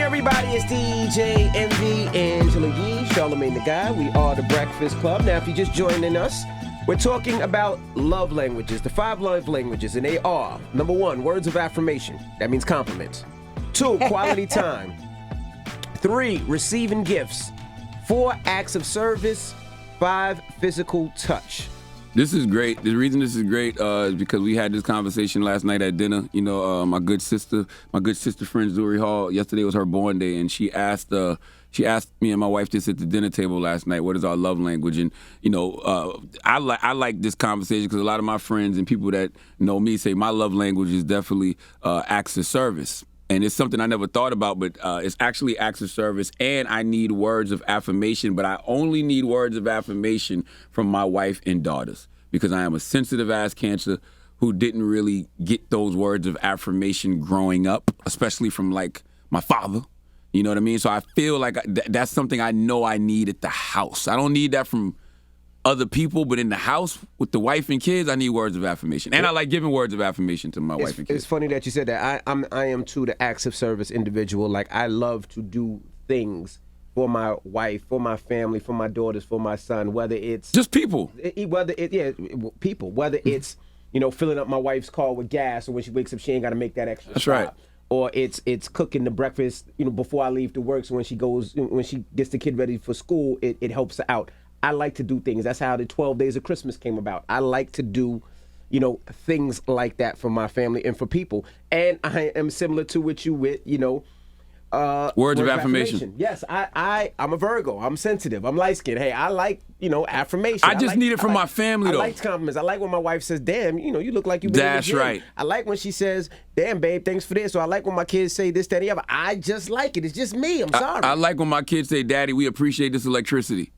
everybody? It's DJ MV Angela Yee, Charlamagne the Guy. We are the Breakfast Club. Now, if you're just joining us, we're talking about love languages, the 5 love languages, and they are, number 1, words of affirmation. That means compliments. 2, quality time. 3, receiving gifts. 4, acts of service. 5, physical touch. This is great. The reason this is great is because we had this conversation last night at dinner. You know, my good sister friend Zuri Hall. Yesterday was her born day, and she asked me and my wife this at the dinner table last night. What is our love language? And you know, I like this conversation because a lot of my friends and people that know me say my love language is definitely acts of service. And it's something I never thought about, but it's actually acts of service, and I need words of affirmation, but I only need words of affirmation from my wife and daughters because I am a sensitive-ass Cancer who didn't really get those words of affirmation growing up, especially from, like, my father. You know what I mean? So I feel like that's something I know I need at the house. I don't need that from other people, but in the house with the wife and kids, I need words of affirmation, and I like giving words of affirmation to my wife and kids. It's funny that you said that. I am too the acts of service individual. Like I love to do things for my wife, for my family, for my daughters, for my son. Whether it's just people, people. Whether it's filling up my wife's car with gas, or when she wakes up she ain't got to make that extra. That's stop. right. Or it's cooking the breakfast before I leave to work. So when she gets the kid ready for school, it helps her out. I like to do things. That's how the 12 Days of Christmas came about. I like to do, things like that for my family and for people. And I am similar to what you with, words of affirmation. Yes, I'm a Virgo. I'm sensitive. I'm light-skinned. Hey, I like, affirmation. I just need it from my family, though. I like compliments. I like when my wife says, damn, you look like you've been in the gym. That's right. I like when she says, damn, babe, thanks for this. Or I like when my kids say this, that, and the other. I just like it. It's just me. I'm sorry. I like when my kids say, Daddy, we appreciate this electricity.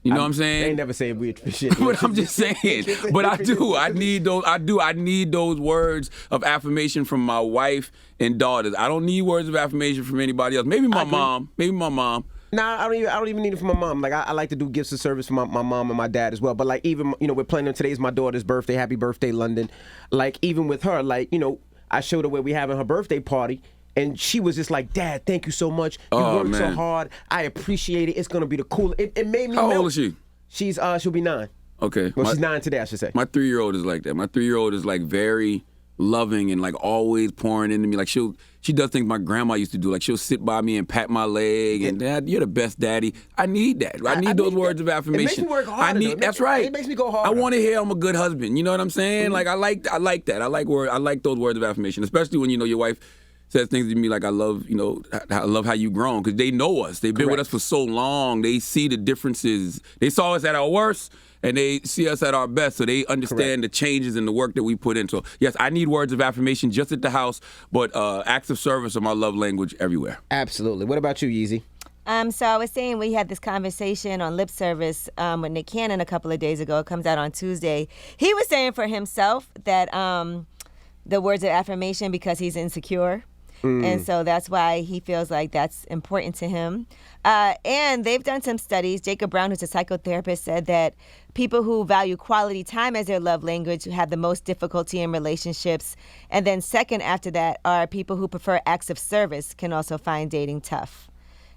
You know what I'm saying? They never say we appreciate it. But I'm just saying. But I do. I need those. I need those words of affirmation from my wife and daughters. I don't need words of affirmation from anybody else. Maybe my mom. Nah, I don't even need it from my mom. Like I like to do gifts of service for my mom and my dad as well. But like even we're planning today's my daughter's birthday. Happy birthday, London. Like even with her, like I showed her where we having her birthday party. And she was just like, Dad, thank you so much. You worked so hard. I appreciate it. It's going to be the coolest. It made me How melt. old is she? She'll be 9. Okay. Well, she's 9 today, I should say. My 3-year-old is like that. My 3-year-old is like very loving and like always pouring into me. Like she does things my grandma used to do. Like she'll sit by me and pat my leg and Dad, you're the best daddy. I need that. I need those words of affirmation. It makes me work harder. That's right. It makes me go harder. I want to hear I'm a good husband. You know what I'm saying? Like I like that. I like those words of affirmation, especially when your wife says things to me like I love how you grown, because they know us. They've been with us for so long. They see the differences. They saw us at our worst and they see us at our best, so they understand the changes and the work that we put in. So yes, I need words of affirmation just at the house, but acts of service are my love language everywhere. Absolutely. What about you, Yeezy? So I was saying we had this conversation on lip service with Nick Cannon a couple of days ago. It comes out on Tuesday. He was saying for himself that the words of affirmation, because he's insecure. And so that's why he feels like that's important to him. And they've done some studies. Jacob Brown, who's a psychotherapist, said that people who value quality time as their love language have the most difficulty in relationships. And then second after that are people who prefer acts of service can also find dating tough.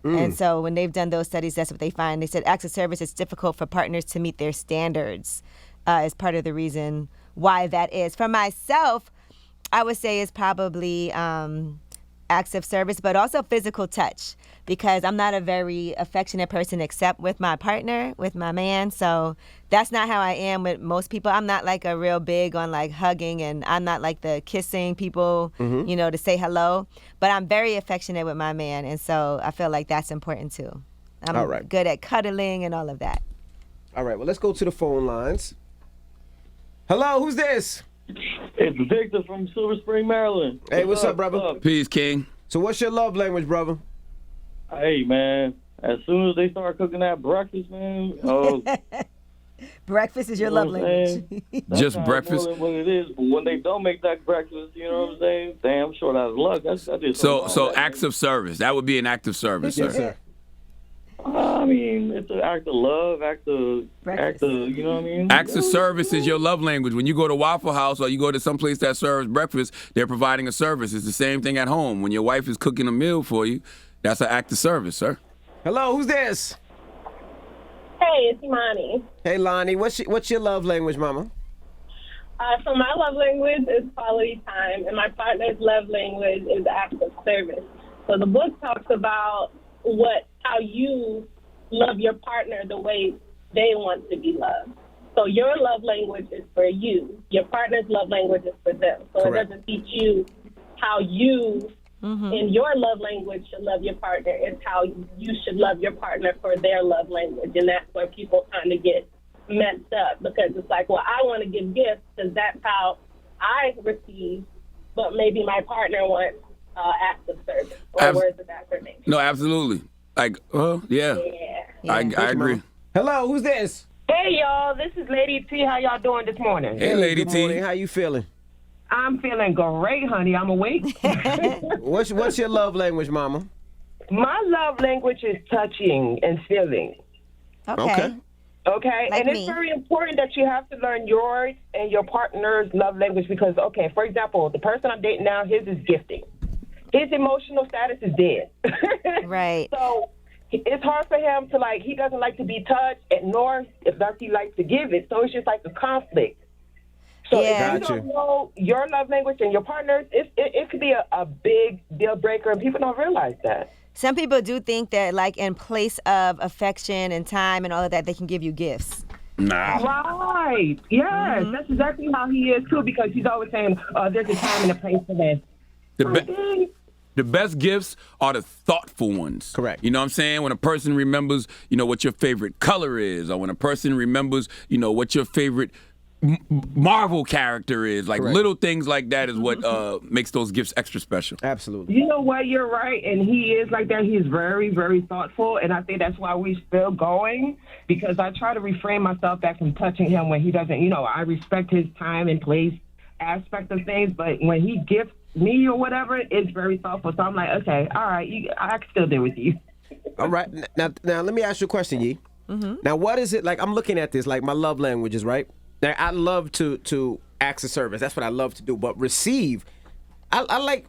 And so when they've done those studies, that's what they find. They said acts of service, it's difficult for partners to meet their standards is part of the reason why that is. For myself, I would say it's probably acts of service, but also physical touch, because I'm not a very affectionate person except with my partner, with my man. So that's not how I am with most people. I'm not like a real big on like hugging, and I'm not like the kissing people, to say hello. But I'm very affectionate with my man, and so I feel like that's important too. I'm good at cuddling and all of that. All right, well, let's go to the phone lines. Hello, who's this? It's Victor from Silver Spring, Maryland. Hey, what's up, brother? Peace, King. So what's your love language, brother? Hey, man, as soon as they start cooking that breakfast, man, breakfast is your love language. Just breakfast? More than what it is, but when they don't make that breakfast, you know what I'm saying? Damn short out of luck. So acts of service. That would be an act of service, sir. Yes, sir. I mean, it's an act of love, you know what I mean? Acts of service is your love language. When you go to Waffle House or you go to some place that serves breakfast, they're providing a service. It's the same thing at home. When your wife is cooking a meal for you, That's an act of service, sir. Hello, who's this? Hey, it's Imani. Hey, Lonnie, what's your love language, mama? So my love language is quality time, and my partner's love language is acts of service. So the book talks about how you love your partner the way they want to be loved. So your love language is for you. Your partner's love language is for them. So Correct. It doesn't teach you how you, in your love language, should love your partner. It's how you should love your partner for their love language. And that's where people kind of get messed up, because it's like, well, I want to give gifts because that's how I receive, but maybe my partner wants acts of service or words of affirmation. No, absolutely. Like, yeah. I agree. Hello, who's this? Hey, y'all. This is Lady T. How y'all doing this morning? Hey, Lady Good T. morning. How you feeling? I'm feeling great, honey. I'm awake. What's your love language, mama? My love language is touching and feeling. Okay. Okay? Like and it's me. very important that you have to learn yours and your partner's love language because, okay, for example, the person I'm dating now, his is gifting. His emotional status is dead. Right. So it's hard for him to, he doesn't like to be touched, and nor does he like to give it. So it's just like a conflict. So Yeah. if you don't know your love language and your partner's, it could be a big deal breaker, and people don't realize that. Some people do think that, in place of affection and time and all of that, they can give you gifts. Nah. Right. Yes, that's exactly how he is, too, because he's always saying, there's a time and a place for this. The best gifts are the thoughtful ones. Correct. You know what I'm saying? When a person remembers, what your favorite color is, or when a person remembers, what your favorite Marvel character is. Like, Correct. little things like that is what makes those gifts extra special. Absolutely. You know what? You're right, and he is like that. He is very, very thoughtful, and I think that's why we're still going, because I try to refrain myself back from touching him when he doesn't, I respect his time and place aspect of things, but when he gifts me or whatever, it's very thoughtful. So I'm like, okay, all right, I can still deal with you. All right. Now let me ask you a question, Yee. Now, what is it like? I'm looking at this, like my love languages, right? Now, I love to acts of service. That's what I love to do. But receive, I like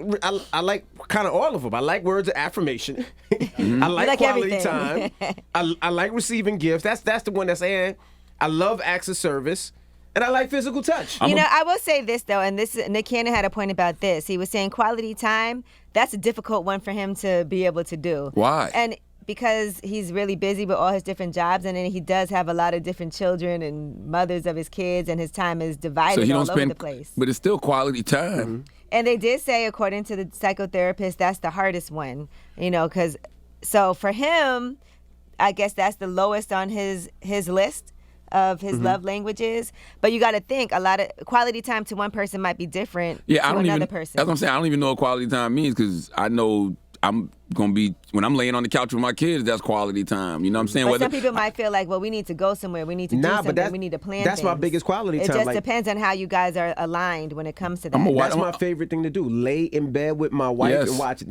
kind of all of them. I like words of affirmation. I like quality everything. time. I like receiving gifts. That's the one that's saying. I love acts of service. And I like physical touch. I will say this, though, and Nick Cannon had a point about this. He was saying quality time, that's a difficult one for him to be able to do. Why? And because he's really busy with all his different jobs, and then he does have a lot of different children and mothers of his kids, and his time is divided all over the place. But it's still quality time. And they did say, according to the psychotherapist, that's the hardest one, because so for him, I guess that's the lowest on his list of his love languages. But you got to think, a lot of quality time to one person might be different to another person. That's what I'm saying. I don't even know what quality time means, because I know I'm going to be, when I'm laying on the couch with my kids, that's quality time. You know what I'm saying? But some people might feel like, well, we need to go somewhere. We need to do something. We need to plan That's things. my biggest quality It time. just depends on how you guys are aligned when it comes to that. That's my favorite thing to do. Lay in bed with my wife and watch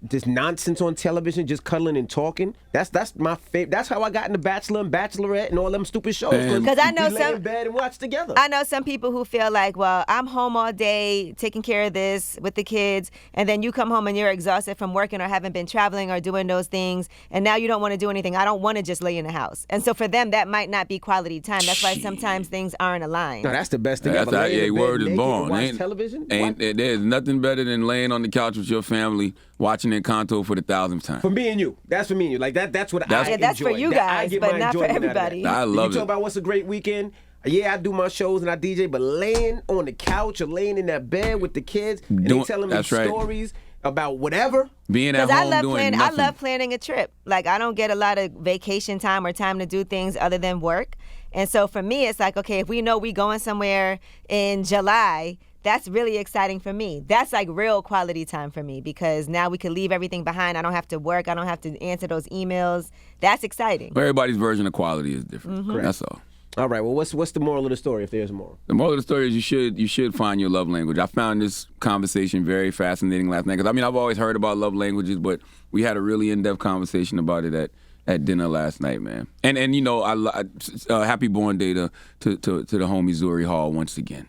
this nonsense on television, just cuddling and talking. That's my favorite. That's how I got into Bachelor and Bachelorette and all them stupid shows. Because I know we lay in bed and watch together. I know some people who feel like, well, I'm home all day taking care of this with the kids, and then you come home and you're exhausted from working or haven't been traveling or doing those things, and now you don't want to do anything. I don't want to just lay in the house. And so for them, that might not be quality time. That's why sometimes things aren't aligned. No, that's the best thing That's ever. how Lay in the word bed is naked born. and watch television. There's nothing better than laying on the couch with your family, watching Encanto for the 1,000th time. For me and you. That's for me and you. Like that's what I enjoy. that's for you I guys, get but my not for enjoyment out of that. everybody. I love You talk it. about what's a great weekend. Yeah, I do my shows and I DJ, but laying on the couch or laying in that bed with the kids and they telling me stories about whatever. Being at home doing nothing. I love planning a trip. Like, I don't get a lot of vacation time or time to do things other than work. And so for me, it's like, okay, if we know we going somewhere in July, that's really exciting for me. That's like real quality time for me, because now we can leave everything behind. I don't have to work. I don't have to answer those emails. That's exciting. Everybody's version of quality is different. That's all. All right. Well, what's the moral of the story, if there's a moral? The moral of the story is you should find your love language. I found this conversation very fascinating last night, because I've always heard about love languages, but we had a really in-depth conversation about it at dinner last night, man. And happy born day to the homie Zuri Hall once again.